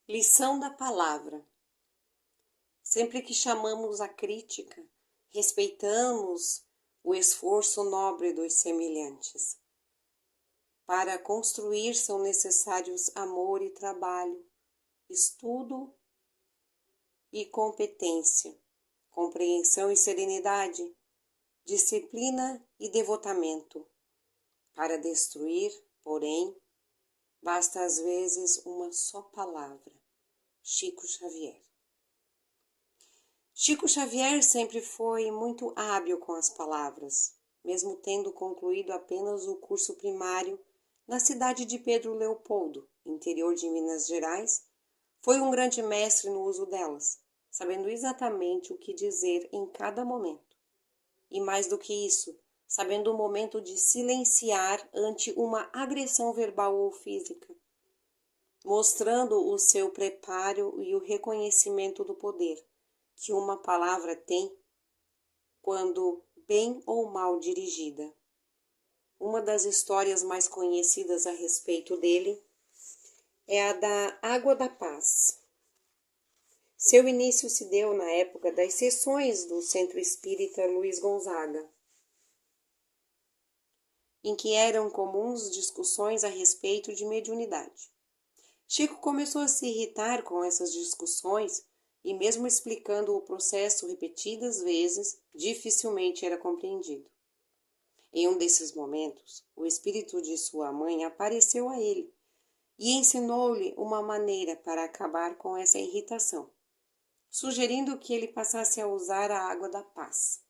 Lição da palavra. Sempre que chamamos a crítica, respeitamos o esforço nobre dos semelhantes. Para construir são necessários amor e trabalho, estudo e competência, compreensão e serenidade, disciplina e devotamento. Para destruir, porém, basta às vezes uma só palavra. Chico Xavier. Chico Xavier sempre foi muito hábil com as palavras, mesmo tendo concluído apenas o curso primário na cidade de Pedro Leopoldo, interior de Minas Gerais. Foi um grande mestre no uso delas, sabendo exatamente o que dizer em cada momento. E mais do que isso, sabendo o momento de silenciar ante uma agressão verbal ou física, mostrando o seu preparo e o reconhecimento do poder que uma palavra tem quando bem ou mal dirigida. Uma das histórias mais conhecidas a respeito dele é a da Água da Paz. Seu início se deu na época das sessões do Centro Espírita Luiz Gonzaga, em que eram comuns discussões a respeito de mediunidade. Chico começou a se irritar com essas discussões e, mesmo explicando o processo repetidas vezes, dificilmente era compreendido. Em um desses momentos, o espírito de sua mãe apareceu a ele e ensinou-lhe uma maneira para acabar com essa irritação, sugerindo que ele passasse a usar a água da paz.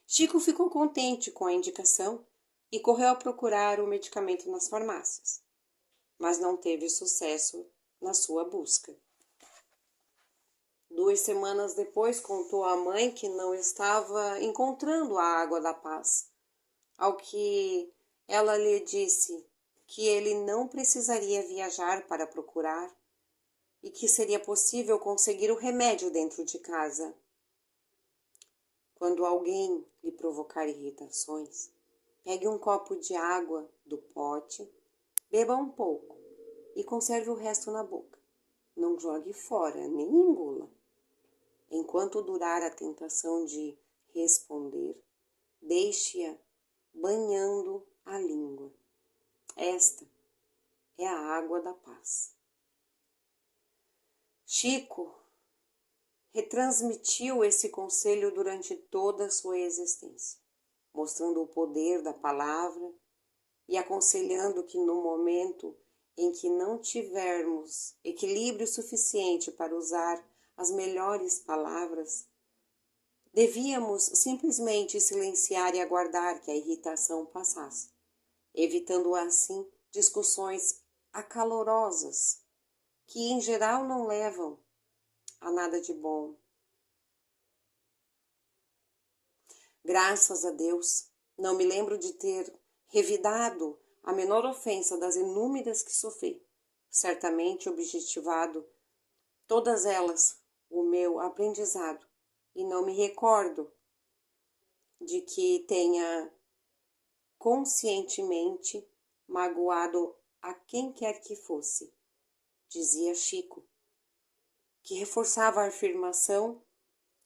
Chico ficou contente com a indicação e correu a procurar o medicamento nas farmácias, mas não teve sucesso na sua busca. 2 semanas depois, contou à mãe que não estava encontrando a água da paz, ao que ela lhe disse que ele não precisaria viajar para procurar e que seria possível conseguir o remédio dentro de casa. Quando alguém lhe provocar irritações, pegue um copo de água do pote, beba um pouco e conserve o resto na boca. Não jogue fora, nem engula. Enquanto durar a tentação de responder, deixe-a banhando a língua. Esta é a água da paz. Chico retransmitiu esse conselho durante toda a sua existência, mostrando o poder da palavra e aconselhando que no momento em que não tivermos equilíbrio suficiente para usar as melhores palavras, devíamos simplesmente silenciar e aguardar que a irritação passasse, evitando assim discussões acalorosas, que em geral não levam a nada de bom. Graças a Deus, não me lembro de ter revidado a menor ofensa das inúmeras que sofri, certamente objetivado todas elas o meu aprendizado, e não me recordo de que tenha conscientemente magoado a quem quer que fosse, dizia Chico, que reforçava a afirmação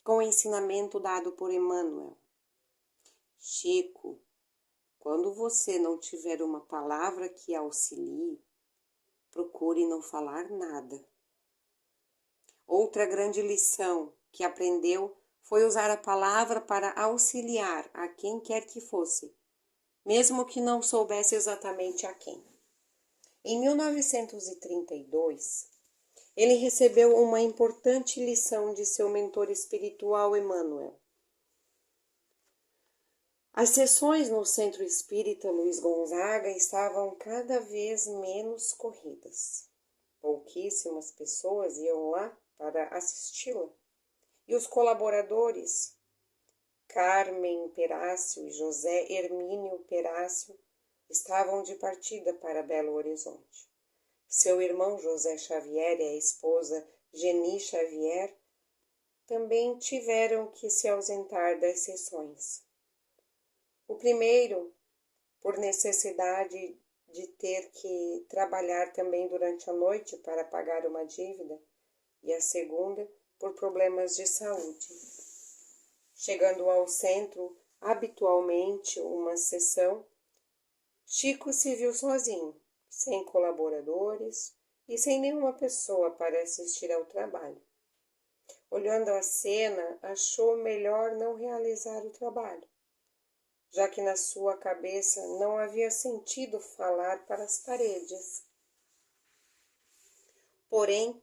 com o ensinamento dado por Emmanuel. Chico, quando você não tiver uma palavra que auxilie, procure não falar nada. Outra grande lição que aprendeu foi usar a palavra para auxiliar a quem quer que fosse, mesmo que não soubesse exatamente a quem. Em 1932, ele recebeu uma importante lição de seu mentor espiritual Emmanuel. As sessões no Centro Espírita Luiz Gonzaga estavam cada vez menos corridas. Pouquíssimas pessoas iam lá para assisti-la. E os colaboradores, Carmen Perácio e José Hermínio Perácio, estavam de partida para Belo Horizonte. Seu irmão José Xavier e a esposa Geni Xavier também tiveram que se ausentar das sessões. O primeiro, por necessidade de ter que trabalhar também durante a noite para pagar uma dívida, e a segunda por problemas de saúde. Chegando ao centro, habitualmente uma sessão, Chico se viu sozinho, sem colaboradores e sem nenhuma pessoa para assistir ao trabalho. Olhando a cena, achou melhor não realizar o trabalho, já que na sua cabeça não havia sentido falar para as paredes. Porém,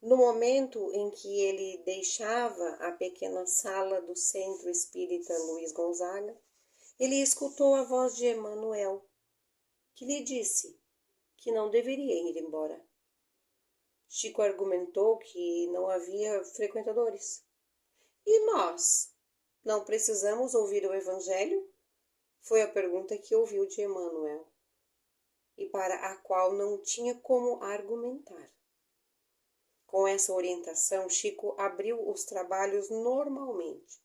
no momento em que ele deixava a pequena sala do Centro Espírita Luiz Gonzaga, ele escutou a voz de Emmanuel, que lhe disse que não deveria ir embora. Chico argumentou que não havia frequentadores. E nós? Não precisamos ouvir o Evangelho? Foi a pergunta que ouviu de Emmanuel, e para a qual não tinha como argumentar. Com essa orientação, Chico abriu os trabalhos normalmente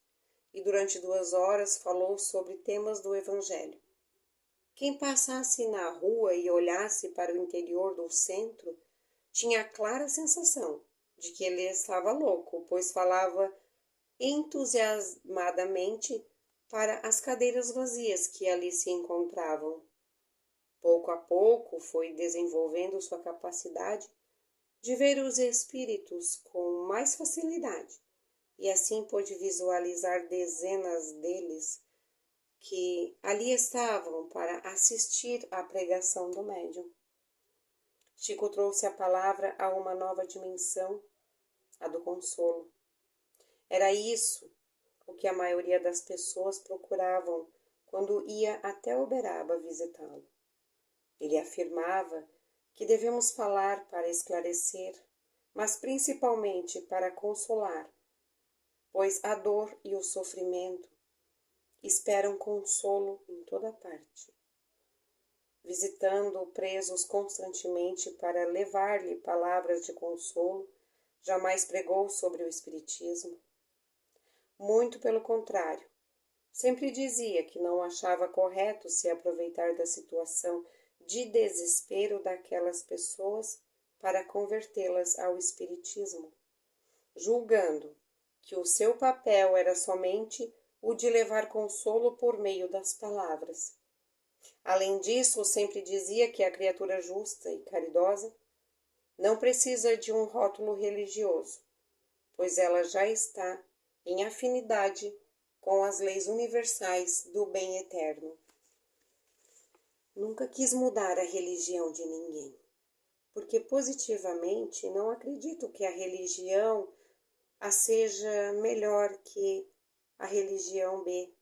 e durante 2 horas falou sobre temas do Evangelho. Quem passasse na rua e olhasse para o interior do centro tinha a clara sensação de que ele estava louco, pois falava entusiasmadamente para as cadeiras vazias que ali se encontravam. Pouco a pouco foi desenvolvendo sua capacidade de ver os espíritos com mais facilidade, e assim pôde visualizar dezenas deles que ali estavam para assistir à pregação do médium. Chico trouxe a palavra a uma nova dimensão, a do consolo. Era isso o que a maioria das pessoas procuravam quando ia até Uberaba visitá-lo. Ele afirmava que devemos falar para esclarecer, mas principalmente para consolar, pois a dor e o sofrimento esperam consolo em toda parte. Visitando presos constantemente para levar-lhe palavras de consolo, jamais pregou sobre o espiritismo. Muito pelo contrário, sempre dizia que não achava correto se aproveitar da situação de desespero daquelas pessoas para convertê-las ao espiritismo, julgando que o seu papel era somente o de levar consolo por meio das palavras. Além disso, sempre dizia que a criatura justa e caridosa não precisa de um rótulo religioso, pois ela já está em afinidade com as leis universais do bem eterno. Nunca quis mudar a religião de ninguém, porque positivamente não acredito que a religião A seja melhor que a religião B.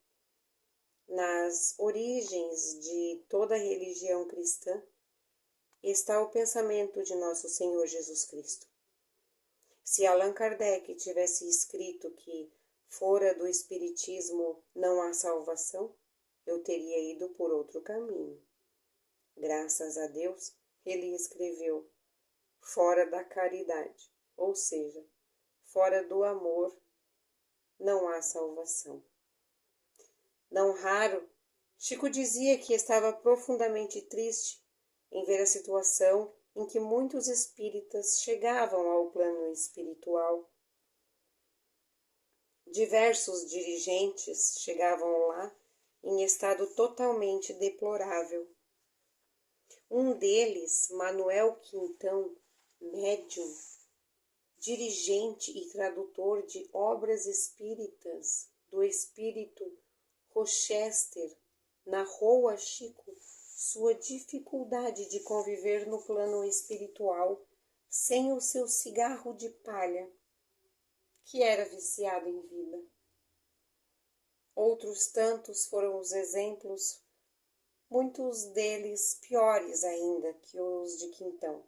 Nas origens de toda religião cristã está o pensamento de nosso Senhor Jesus Cristo. Se Allan Kardec tivesse escrito que fora do Espiritismo não há salvação, eu teria ido por outro caminho. Graças a Deus, ele escreveu fora da caridade, ou seja, fora do amor, não há salvação. Não raro, Chico dizia que estava profundamente triste em ver a situação em que muitos espíritas chegavam ao plano espiritual. Diversos dirigentes chegavam lá em estado totalmente deplorável. Um deles, Manuel Quintão, médium, dirigente e tradutor de obras espíritas do espírito Rochester, narrou a Chico sua dificuldade de conviver no plano espiritual sem o seu cigarro de palha, que era viciado em vida. Outros tantos foram os exemplos, muitos deles piores ainda que os de Quintão.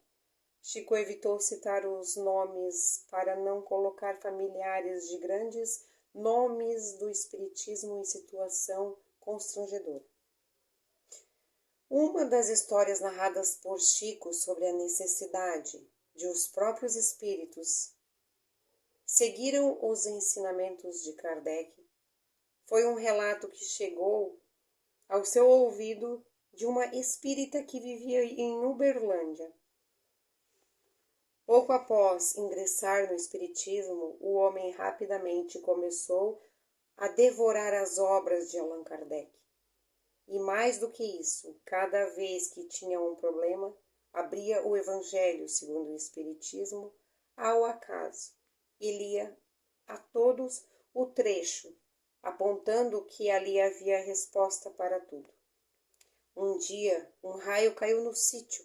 Chico evitou citar os nomes para não colocar familiares de grandes nomes do espiritismo em situação constrangedora. Uma das histórias narradas por Chico sobre a necessidade de os próprios espíritos seguiram os ensinamentos de Kardec foi um relato que chegou ao seu ouvido de uma espírita que vivia em Uberlândia. Pouco após ingressar no espiritismo, o homem rapidamente começou a devorar as obras de Allan Kardec. E mais do que isso, cada vez que tinha um problema, abria o Evangelho segundo o Espiritismo ao acaso e lia a todos o trecho, apontando que ali havia resposta para tudo. Um dia, um raio caiu no sítio,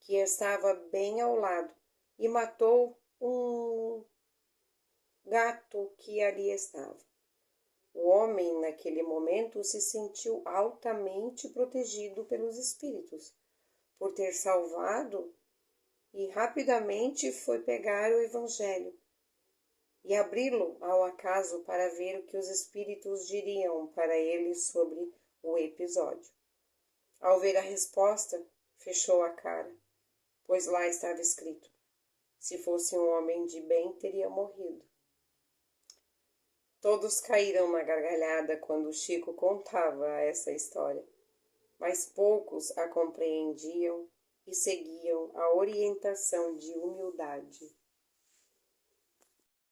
que estava bem ao lado, e matou um gato que ali estava. O homem, naquele momento, se sentiu altamente protegido pelos espíritos, por ter salvado, e rapidamente foi pegar o Evangelho e abri-lo ao acaso para ver o que os espíritos diriam para ele sobre o episódio. Ao ver a resposta, fechou a cara, pois lá estava escrito: se fosse um homem de bem, teria morrido. Todos caíram na gargalhada quando Chico contava essa história, mas poucos a compreendiam e seguiam a orientação de humildade.